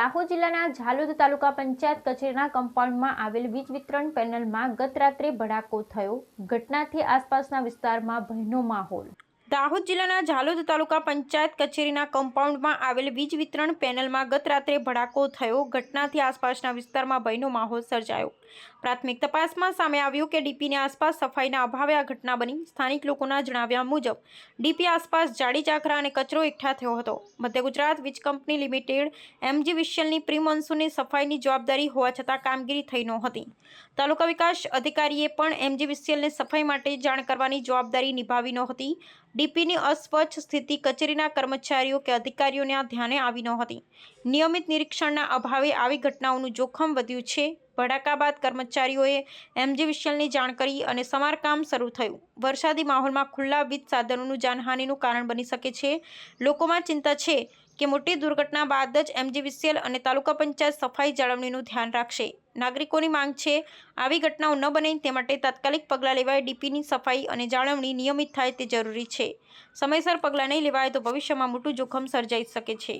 દાહોદ જિલ્લાના ઝાલોદ તાલુકા પંચાયત કચેરીના કમ્પાઉન્ડમાં આવેલ વીજ વિતરણ પેનલમાં ગત રાત્રે ભડાકો થયો. ઘટનાથી આસપાસના વિસ્તારમાં ભયનો માહોલ. દાહોદ જિલ્લાના ઝાલોદ તાલુકા પંચાયત કચેરીના કમ્પાઉન્ડમાં આવેલ વીજ વિતરણ પેનલમાં ગત રાત્રે ભડાકો થયો. ઘટનાથી આસપાસના વિસ્તારમાં ભયનો માહોલ સર્જાયો. પ્રાથમિક તપાસમાં સામે આવ્યું કે ડીપીની આસપાસ સફાઈના અભાવે આ ઘટના બની. સ્થાનિક લોકોના જણાવ્યા મુજબ ડીપી આસપાસ જાડી ચાકરા અને કચરો એકઠા થયો હતો. મધ્ય ગુજરાત વીજ કંપની લિમિટેડ MGVCLની પ્રી મોન્સૂનની સફાઈની જવાબદારી હોવા છતાં કામગીરી થઈ નહોતી. તાલુકા વિકાસ અધિકારીએ પણ MGVCLને સફાઈ માટે જાણ કરવાની જવાબદારી નિભાવી નહોતી. ડીપીની અસ્વચ્છ સ્થિતિ કચેરીના કર્મચારીઓ કે અધિકારીઓના ધ્યાને આવી નહોતી. નિયમિત નિરીક્ષણના અભાવે આવી ઘટનાઓનું જોખમ વધ્યું છે. ભડાકા બાદ કર્મચારીઓએ MGVCLની જાણ કરી અને સમારકામ શરૂ થયું. વરસાદી માહોલમાં ખુલ્લા વીજ સાધનોનું જાનહાનિનું કારણ બની શકે છે. લોકોમાં ચિંતા છે કે મોટી દુર્ઘટના બાદ જ MGVCL અને તાલુકા પંચાયત સફાઈ જાળવણીનું ધ્યાન રાખશે. નાગરિકોની માંગ છે આવી ઘટનાઓ ન બને તે માટે તાત્કાલિક પગલાં લેવાય. ડીપીની સફાઈ અને જાળવણી નિયમિત થાય તે જરૂરી છે. સમયસર પગલાં નહીં લેવાય તો ભવિષ્યમાં મોટું જોખમ સર્જાઈ શકે છે.